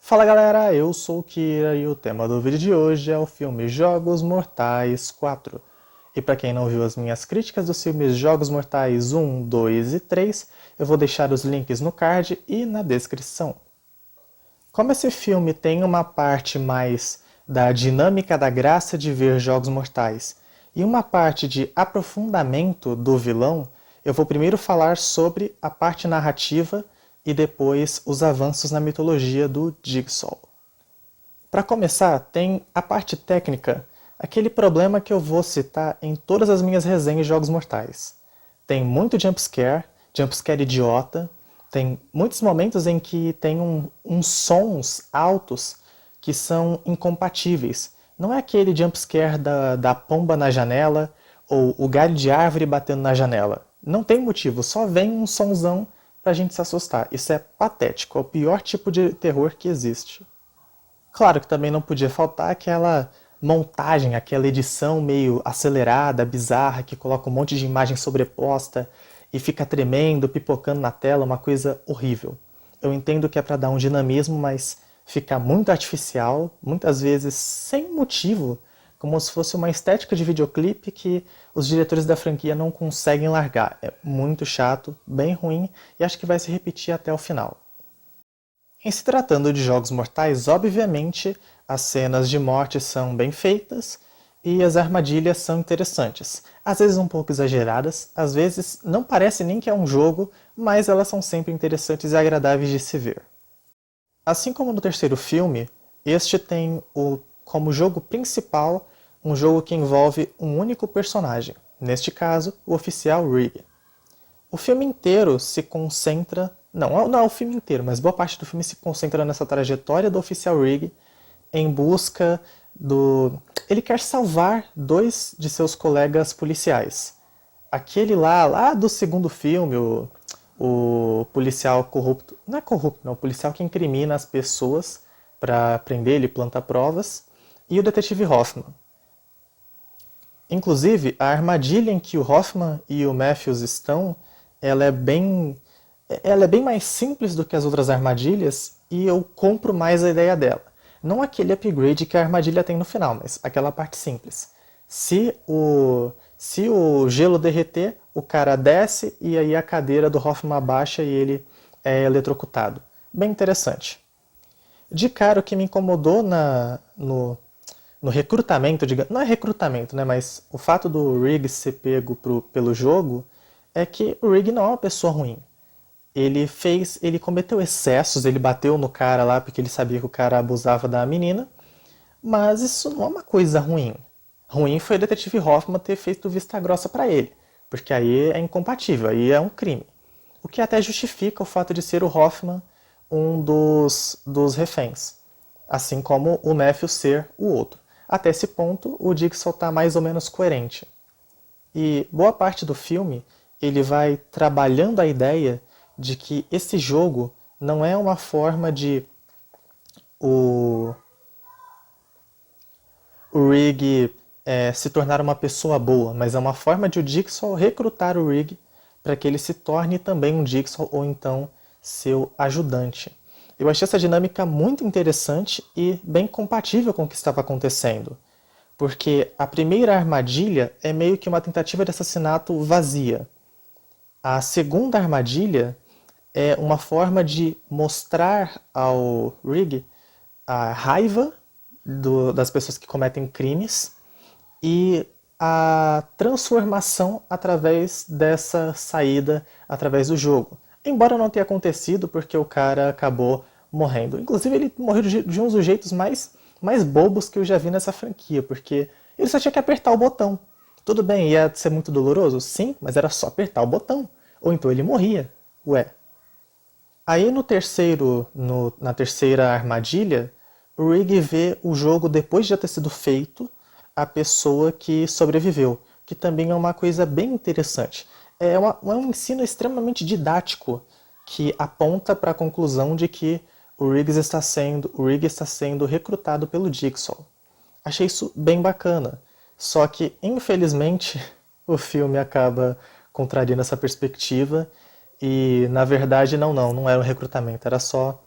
Fala galera, eu sou o Kira e o tema do vídeo de hoje é o filme Jogos Mortais 4. E para quem não viu as minhas críticas dos filmes Jogos Mortais 1, 2 e 3, eu vou deixar os links no card e na descrição. Como esse filme tem uma parte mais da dinâmica da graça de ver Jogos Mortais e uma parte de aprofundamento do vilão, eu vou primeiro falar sobre a parte narrativa e depois os avanços na mitologia do Jigsaw. Para começar, tem a parte técnica, aquele problema que eu vou citar em todas as minhas resenhas de Jogos Mortais. Tem muito jumpscare idiota, tem muitos momentos em que tem uns sons altos que são incompatíveis. Não é aquele jumpscare da pomba na janela ou o galho de árvore batendo na janela. Não tem motivo, só vem um sonzão pra gente se assustar. Isso é patético, é o pior tipo de terror que existe. Claro que também não podia faltar aquela montagem, aquela edição meio acelerada, bizarra, que coloca um monte de imagem sobreposta e fica tremendo, pipocando na tela, uma coisa horrível. Eu entendo que é para dar um dinamismo, mas fica muito artificial, muitas vezes sem motivo, como se fosse uma estética de videoclipe que os diretores da franquia não conseguem largar. É muito chato, bem ruim e acho que vai se repetir até o final. Em se tratando de Jogos Mortais, obviamente as cenas de morte são bem feitas e as armadilhas são interessantes. Às vezes um pouco exageradas, às vezes não parece nem que é um jogo, mas elas são sempre interessantes e agradáveis de se ver. Assim como no terceiro filme, este tem como jogo principal um jogo que envolve um único personagem, neste caso, o oficial Rig. O filme inteiro se concentra, não é o filme inteiro, mas boa parte do filme se concentra nessa trajetória do oficial Rig em busca do... Ele quer salvar dois de seus colegas policiais. Aquele lá do segundo filme, o policial corrupto, não é corrupto, não, o policial que incrimina as pessoas para prender ele, planta provas, e o detetive Hoffman. Inclusive, a armadilha em que o Hoffman e o Matthews estão, ela é bem, ela é bem mais simples do que as outras armadilhas e eu compro mais a ideia dela. Não aquele upgrade que a armadilha tem no final, mas aquela parte simples. Se o gelo derreter, o cara desce e aí a cadeira do Hoffman abaixa e ele é eletrocutado. Bem interessante. De cara, o que me incomodou no recrutamento, não é recrutamento, né, mas o fato do Rig ser pego pelo jogo é que o Rig não é uma pessoa ruim. Ele cometeu excessos, ele bateu no cara lá porque ele sabia que o cara abusava da menina, mas isso não é uma coisa ruim. Ruim foi o detetive Hoffman ter feito vista grossa pra ele, porque aí é incompatível, aí é um crime. O que até justifica o fato de ser o Hoffman um dos reféns, assim como o Matthew ser o outro. Até esse ponto, o Jigsaw está mais ou menos coerente. E boa parte do filme ele vai trabalhando a ideia de que esse jogo não é uma forma de o, o Rig se tornar uma pessoa boa, mas é uma forma de o Jigsaw recrutar o Rig para que ele se torne também um Jigsaw ou então seu ajudante. Eu achei essa dinâmica muito interessante e bem compatível com o que estava acontecendo. Porque a primeira armadilha é meio que uma tentativa de assassinato vazia. A segunda armadilha é uma forma de mostrar ao Rig a raiva das pessoas que cometem crimes e a transformação através dessa saída, através do jogo. Embora não tenha acontecido porque o cara acabou morrendo. Inclusive ele morreu de um dos jeitos mais bobos que eu já vi nessa franquia, porque ele só tinha que apertar o botão. Tudo bem, ia ser muito doloroso? Sim, mas era só apertar o botão. Ou então ele morria. Ué. Aí na terceira armadilha, o Rig vê o jogo depois de já ter sido feito, a pessoa que sobreviveu, que também é uma coisa bem interessante. É um ensino extremamente didático que aponta para a conclusão de que o Rig está sendo recrutado pelo Jigsaw. Achei isso bem bacana. Só que, infelizmente, o filme acaba contrariando essa perspectiva e, na verdade, não era um recrutamento, era só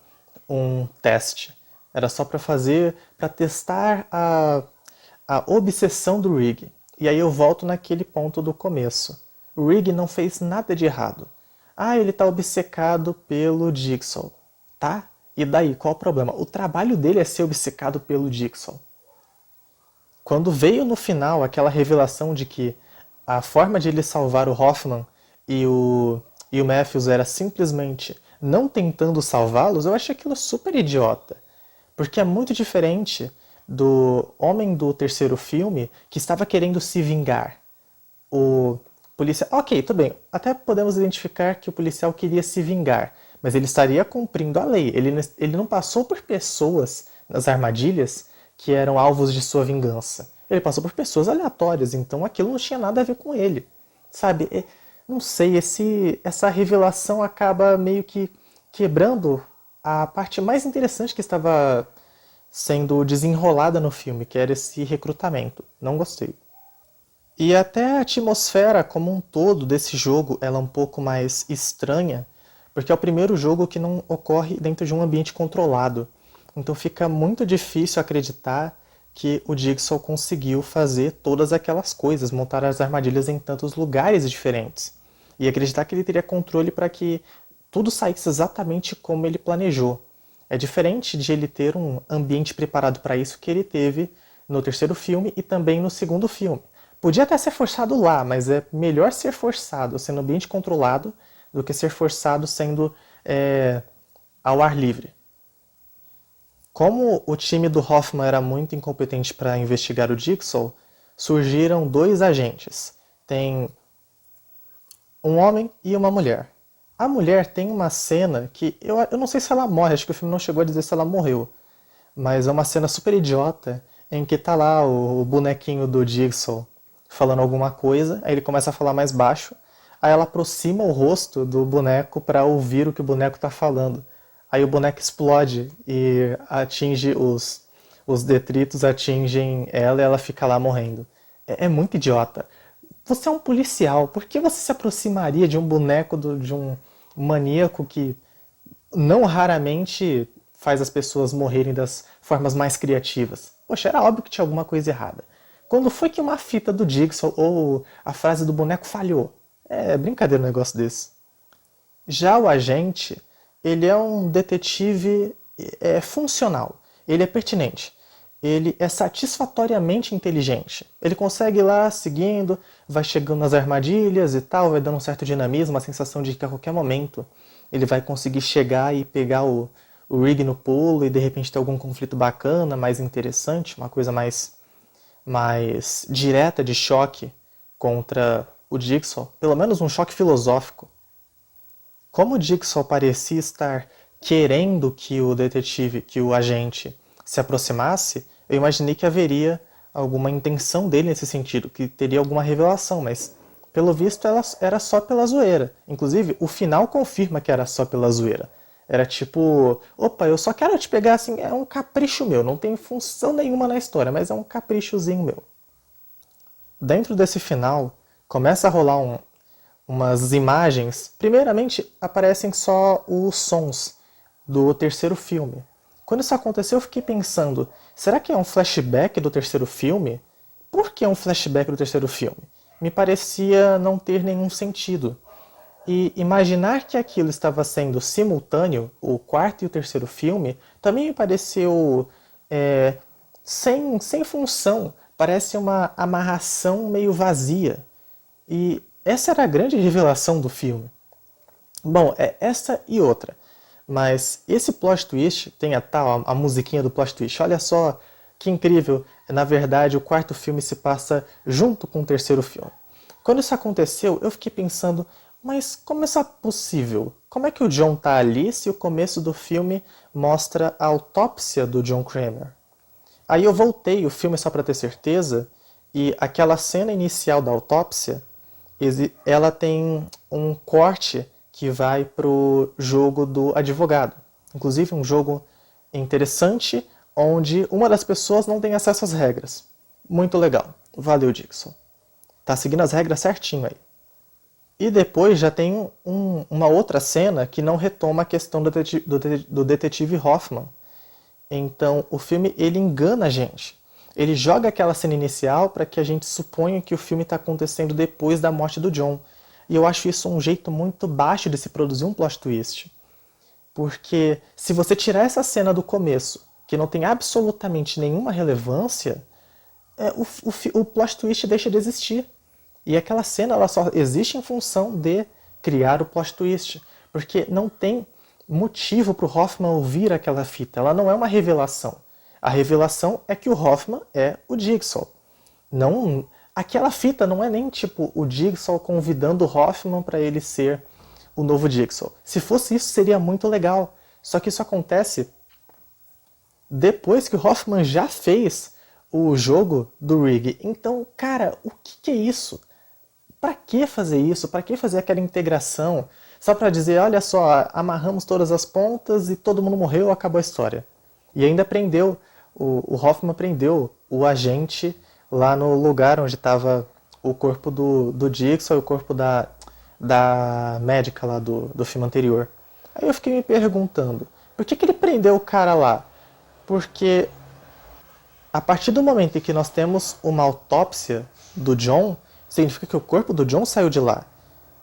um teste. Era só para testar a obsessão do Rigg. E aí eu volto naquele ponto do começo. O Rigg não fez nada de errado. Ah, ele está obcecado pelo Jigsaw. Tá? E daí, qual o problema? O trabalho dele é ser obcecado pelo Jigsaw. Quando veio no final aquela revelação de que a forma de ele salvar o Hoffman e o Matthews era simplesmente não tentando salvá-los, eu achei aquilo super idiota. Porque é muito diferente do homem do terceiro filme que estava querendo se vingar. O policial. Ok, tudo bem. Até podemos identificar que o policial queria se vingar, mas ele estaria cumprindo a lei. Ele não passou por pessoas nas armadilhas que eram alvos de sua vingança. Ele passou por pessoas aleatórias, então aquilo não tinha nada a ver com ele. Sabe? Não sei, essa revelação acaba meio que quebrando a parte mais interessante que estava sendo desenrolada no filme, que era esse recrutamento. Não gostei. E até a atmosfera como um todo desse jogo ela é um pouco mais estranha, porque é o primeiro jogo que não ocorre dentro de um ambiente controlado. Então fica muito difícil acreditar que o Jigsaw conseguiu fazer todas aquelas coisas, montar as armadilhas em tantos lugares diferentes. E acreditar que ele teria controle para que tudo saísse exatamente como ele planejou. É diferente de ele ter um ambiente preparado para isso que ele teve no terceiro filme e também no segundo filme. Podia até ser forçado lá, mas é melhor ser forçado sendo ambiente controlado do que ser forçado sendo ao ar livre. Como o time do Hoffman era muito incompetente para investigar o Jigsaw, surgiram dois agentes. Tem um homem e uma mulher. A mulher tem uma cena que eu não sei se ela morre, acho que o filme não chegou a dizer se ela morreu, mas é uma cena super idiota em que tá lá o bonequinho do Jigsaw falando alguma coisa, aí ele começa a falar mais baixo, aí ela aproxima o rosto do boneco para ouvir o que o boneco tá falando. Aí o boneco explode e atinge os detritos, atingem ela e ela fica lá morrendo. É muito idiota. Você é um policial, por que você se aproximaria de um boneco de um maníaco que não raramente faz as pessoas morrerem das formas mais criativas? Poxa, era óbvio que tinha alguma coisa errada. Quando foi que uma fita do Jigsaw ou a frase do boneco falhou? É brincadeira um negócio desse. Já o agente, ele é um detetive funcional. Ele é pertinente. Ele é satisfatoriamente inteligente. Ele consegue ir lá seguindo, vai chegando nas armadilhas e tal, vai dando um certo dinamismo, uma sensação de que a qualquer momento ele vai conseguir chegar e pegar o Rigg no pulo e de repente ter algum conflito bacana, mais interessante, uma coisa mais direta de choque contra o Jigsaw, pelo menos um choque filosófico. Como o Jigsaw parecia estar querendo que o detetive, que o agente se aproximasse, eu imaginei que haveria alguma intenção dele nesse sentido, que teria alguma revelação, mas pelo visto ela era só pela zoeira. Inclusive, o final confirma que era só pela zoeira. Era tipo, opa, eu só quero te pegar assim, é um capricho meu, não tem função nenhuma na história, mas é um caprichozinho meu. Dentro desse final, começa a rolar umas imagens. Primeiramente, aparecem só os sons do terceiro filme. Quando isso aconteceu, eu fiquei pensando, será que é um flashback do terceiro filme? Por que um flashback do terceiro filme? Me parecia não ter nenhum sentido. E imaginar que aquilo estava sendo simultâneo, o quarto e o terceiro filme, também me pareceu sem função. Parece uma amarração meio vazia. E essa era a grande revelação do filme. Bom, é essa e outra. Mas esse plot twist, tem a musiquinha do plot twist. Olha só que incrível. Na verdade, o quarto filme se passa junto com o terceiro filme. Quando isso aconteceu, eu fiquei pensando, mas como isso é possível? Como é que o John tá ali se o começo do filme mostra a autópsia do John Kramer? Aí eu voltei o filme só para ter certeza, e aquela cena inicial da autópsia, ela tem um corte que vai pro jogo do advogado. Inclusive um jogo interessante, onde uma das pessoas não tem acesso às regras. Muito legal. Valeu, Dixon. Tá seguindo as regras certinho aí. E depois já tem uma outra cena que não retoma a questão do detetive Hoffman. Então o filme ele engana a gente. Ele joga aquela cena inicial para que a gente suponha que o filme está acontecendo depois da morte do John. E eu acho isso um jeito muito baixo de se produzir um plot twist. Porque se você tirar essa cena do começo, que não tem absolutamente nenhuma relevância, o plot twist deixa de existir. E aquela cena ela só existe em função de criar o plot twist. Porque não tem motivo para o Hoffman ouvir aquela fita. Ela não é uma revelação. A revelação é que o Hoffman é o Jigsaw. Não, aquela fita não é nem tipo o Jigsaw convidando o Hoffman para ele ser o novo Jigsaw. Se fosse isso, seria muito legal. Só que isso acontece depois que o Hoffman já fez o jogo do Rig. Então, cara, o que é isso? Pra que fazer isso? Pra que fazer aquela integração? Só pra dizer, olha só, amarramos todas as pontas e todo mundo morreu, acabou a história. E ainda prendeu, o Hoffman prendeu o agente lá no lugar onde estava o corpo do Jigsaw e o corpo da médica lá do filme anterior. Aí eu fiquei me perguntando, por que ele prendeu o cara lá? Porque a partir do momento em que nós temos uma autópsia do John, significa que o corpo do John saiu de lá.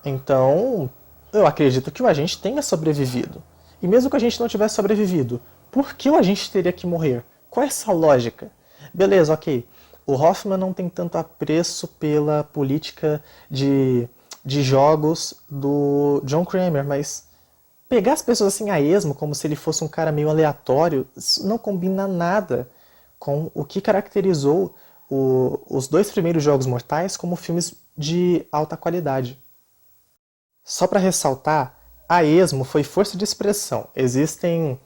Então, eu acredito que o agente tenha sobrevivido. E mesmo que a gente não tivesse sobrevivido, por que o agente teria que morrer? Qual é essa lógica? Beleza, ok. O Hoffman não tem tanto apreço pela política de jogos do John Kramer, mas pegar as pessoas assim a esmo, como se ele fosse um cara meio aleatório, isso não combina nada com o que caracterizou os dois primeiros Jogos Mortais como filmes de alta qualidade. Só para ressaltar, a esmo foi força de expressão. Existem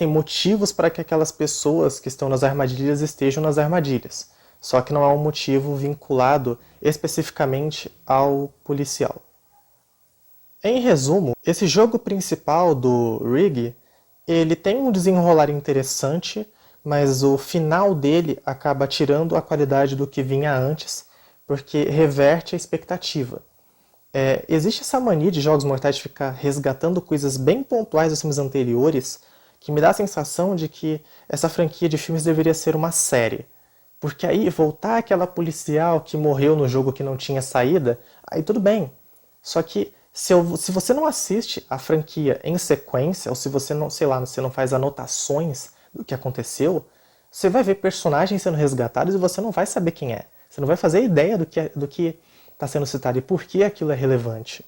motivos para que aquelas pessoas que estão nas armadilhas estejam nas armadilhas. Só que não é um motivo vinculado especificamente ao policial. Em resumo, esse jogo principal do Rig, ele tem um desenrolar interessante, mas o final dele acaba tirando a qualidade do que vinha antes, porque reverte a expectativa. Existe essa mania de Jogos Mortais de ficar resgatando coisas bem pontuais dos filmes anteriores, que me dá a sensação de que essa franquia de filmes deveria ser uma série. Porque aí voltar aquela policial que morreu no jogo que não tinha saída, aí tudo bem. Só que se você não assiste a franquia em sequência, ou se você não, sei lá, você não faz anotações do que aconteceu, você vai ver personagens sendo resgatados e você não vai saber quem é. Você não vai fazer ideia do que está sendo citado e por que aquilo é relevante.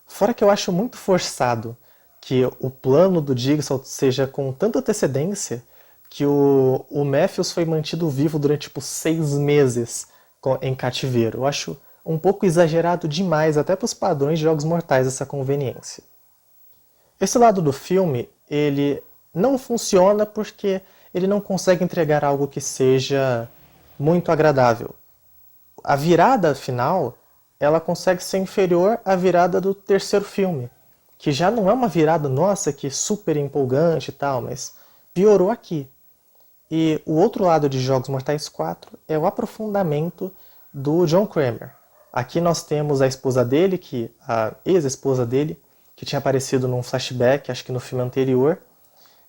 Fora que eu acho muito forçado que o plano do Jigsaw seja com tanta antecedência que o Matthews foi mantido vivo durante tipo 6 meses em cativeiro. Eu acho um pouco exagerado demais, até para os padrões de Jogos Mortais, essa conveniência. Esse lado do filme, ele não funciona porque ele não consegue entregar algo que seja muito agradável. A virada final, ela consegue ser inferior à virada do terceiro filme, que já não é uma virada, nossa, que super empolgante e tal, mas piorou aqui. E o outro lado de Jogos Mortais 4 é o aprofundamento do John Kramer. Aqui nós temos a esposa dele, a ex-esposa dele, que tinha aparecido num flashback, acho que no filme anterior,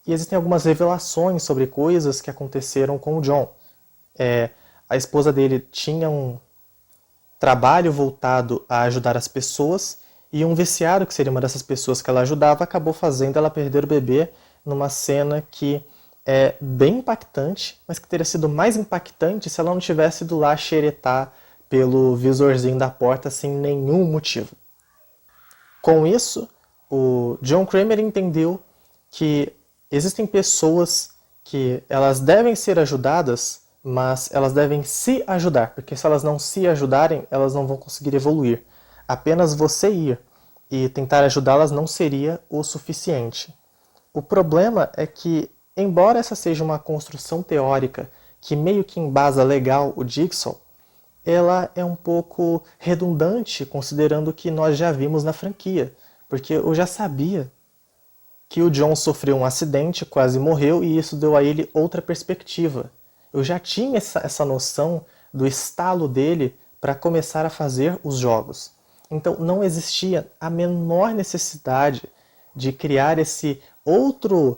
e existem algumas revelações sobre coisas que aconteceram com o John. A esposa dele tinha um trabalho voltado a ajudar as pessoas, e um viciado, que seria uma dessas pessoas que ela ajudava, acabou fazendo ela perder o bebê numa cena que é bem impactante, mas que teria sido mais impactante se ela não tivesse ido lá xeretar pelo visorzinho da porta sem nenhum motivo. Com isso, o John Kramer entendeu que existem pessoas que elas devem ser ajudadas, mas elas devem se ajudar, porque se elas não se ajudarem, elas não vão conseguir evoluir. Apenas você ir e tentar ajudá-las não seria o suficiente. O problema é que, embora essa seja uma construção teórica que meio que embasa legal o Jigsaw, ela é um pouco redundante considerando que nós já vimos na franquia, porque eu já sabia que o John sofreu um acidente, quase morreu, e isso deu a ele outra perspectiva. Eu já tinha essa noção do estalo dele para começar a fazer os jogos. Então não existia a menor necessidade de criar esse outro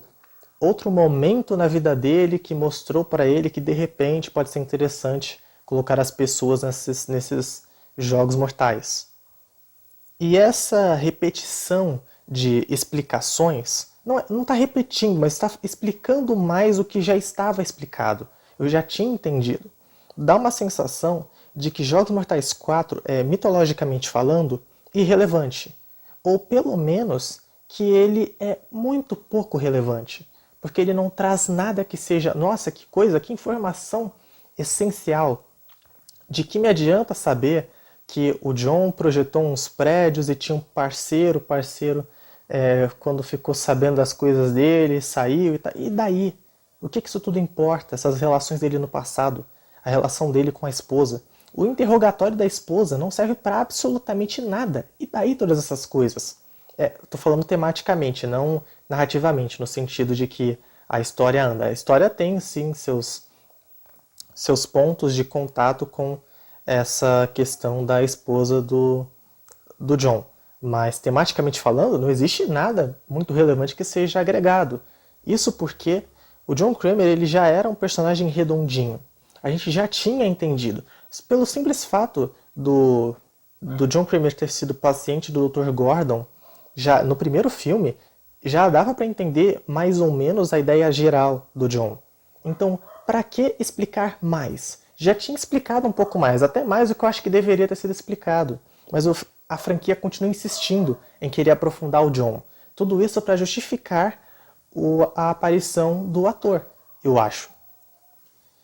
outro momento na vida dele que mostrou para ele que de repente pode ser interessante colocar as pessoas nesses jogos mortais. E essa repetição de explicações não está repetindo, mas está explicando mais o que já estava explicado. Eu já tinha entendido. Dá uma sensação de que Jogos Mortais 4 é, mitologicamente falando, irrelevante. Ou pelo menos que ele é muito pouco relevante. Porque ele não traz nada que seja, nossa, que coisa, que informação essencial. De que me adianta saber que o John projetou uns prédios e tinha um parceiro, quando ficou sabendo das coisas dele, saiu e daí? O que isso tudo importa? Essas relações dele no passado, a relação dele com a esposa. O interrogatório da esposa não serve para absolutamente nada. E daí todas essas coisas? Estou falando tematicamente, não narrativamente, no sentido de que a história anda. A história tem sim seus pontos de contato com essa questão da esposa do John. Mas, tematicamente falando, não existe nada muito relevante que seja agregado. Isso porque o John Kramer ele já era um personagem redondinho. A gente já tinha entendido. Pelo simples fato do John Kramer ter sido paciente do Dr. Gordon, já no primeiro filme, já dava para entender mais ou menos a ideia geral do John. Então, para que explicar mais? Já tinha explicado um pouco mais, até mais do que eu acho que deveria ter sido explicado. Mas a franquia continua insistindo em querer aprofundar o John. Tudo isso para justificar a aparição do ator, eu acho.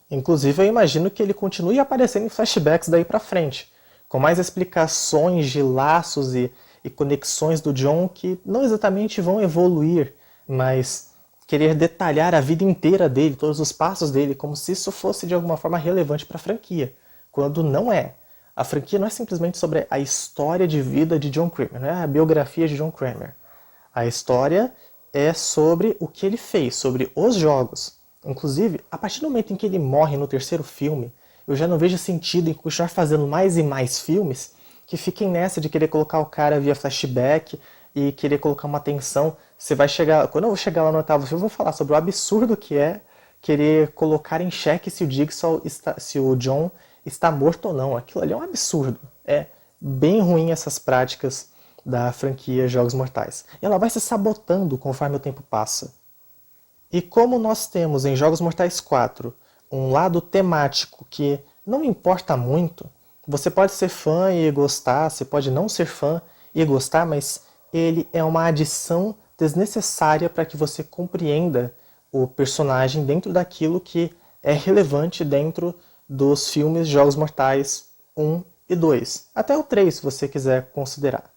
Inclusive, eu imagino que ele continue aparecendo em flashbacks daí para frente, com mais explicações de laços e conexões do John que não exatamente vão evoluir, mas querer detalhar a vida inteira dele, todos os passos dele, como se isso fosse de alguma forma relevante para a franquia, quando não é. A franquia não é simplesmente sobre a história de vida de John Kramer, não é a biografia de John Kramer. A história é sobre o que ele fez, sobre os jogos. Inclusive, a partir do momento em que ele morre no terceiro filme, eu já não vejo sentido em continuar fazendo mais e mais filmes que fiquem nessa de querer colocar o cara via flashback e querer colocar uma tensão. Você vai chegar, quando eu vou chegar lá no oitavo filme, eu vou falar sobre o absurdo que é querer colocar em xeque se o Jigsaw se o John está morto ou não. Aquilo ali é um absurdo. É bem ruim essas práticas da franquia Jogos Mortais. E ela vai se sabotando conforme o tempo passa. E como nós temos em Jogos Mortais 4 um lado temático que não importa muito, você pode ser fã e gostar, você pode não ser fã e gostar, mas ele é uma adição desnecessária para que você compreenda o personagem dentro daquilo que é relevante dentro dos filmes Jogos Mortais 1 e 2. Até o 3, se você quiser considerar.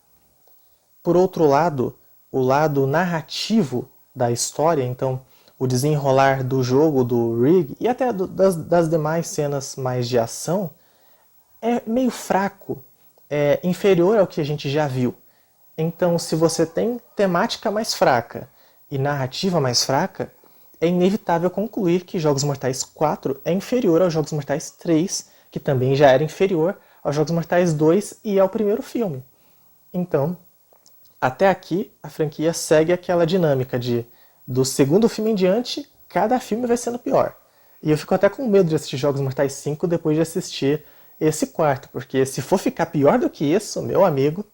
Por outro lado, o lado narrativo da história, então o desenrolar do jogo, do rig e até das demais cenas mais de ação, é meio fraco, é inferior ao que a gente já viu. Então, se você tem temática mais fraca e narrativa mais fraca, é inevitável concluir que Jogos Mortais 4 é inferior aos Jogos Mortais 3, que também já era inferior aos Jogos Mortais 2 e ao primeiro filme. Então, até aqui, a franquia segue aquela dinâmica de, do segundo filme em diante, cada filme vai sendo pior. E eu fico até com medo de assistir Jogos Mortais 5 depois de assistir esse quarto, porque se for ficar pior do que isso, meu amigo...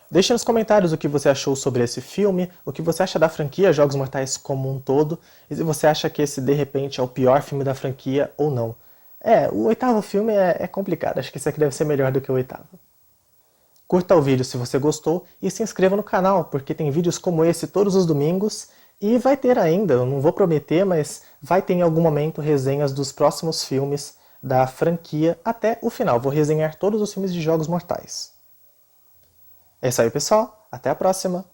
Deixe nos comentários o que você achou sobre esse filme, o que você acha da franquia Jogos Mortais como um todo, e se você acha que esse, de repente, é o pior filme da franquia ou não. O oitavo filme é complicado, acho que esse aqui deve ser melhor do que o oitavo. Curta o vídeo se você gostou e se inscreva no canal, porque tem vídeos como esse todos os domingos, e vai ter ainda, eu não vou prometer, mas vai ter em algum momento resenhas dos próximos filmes da franquia até o final. Vou resenhar todos os filmes de Jogos Mortais. É isso aí, pessoal. Até a próxima!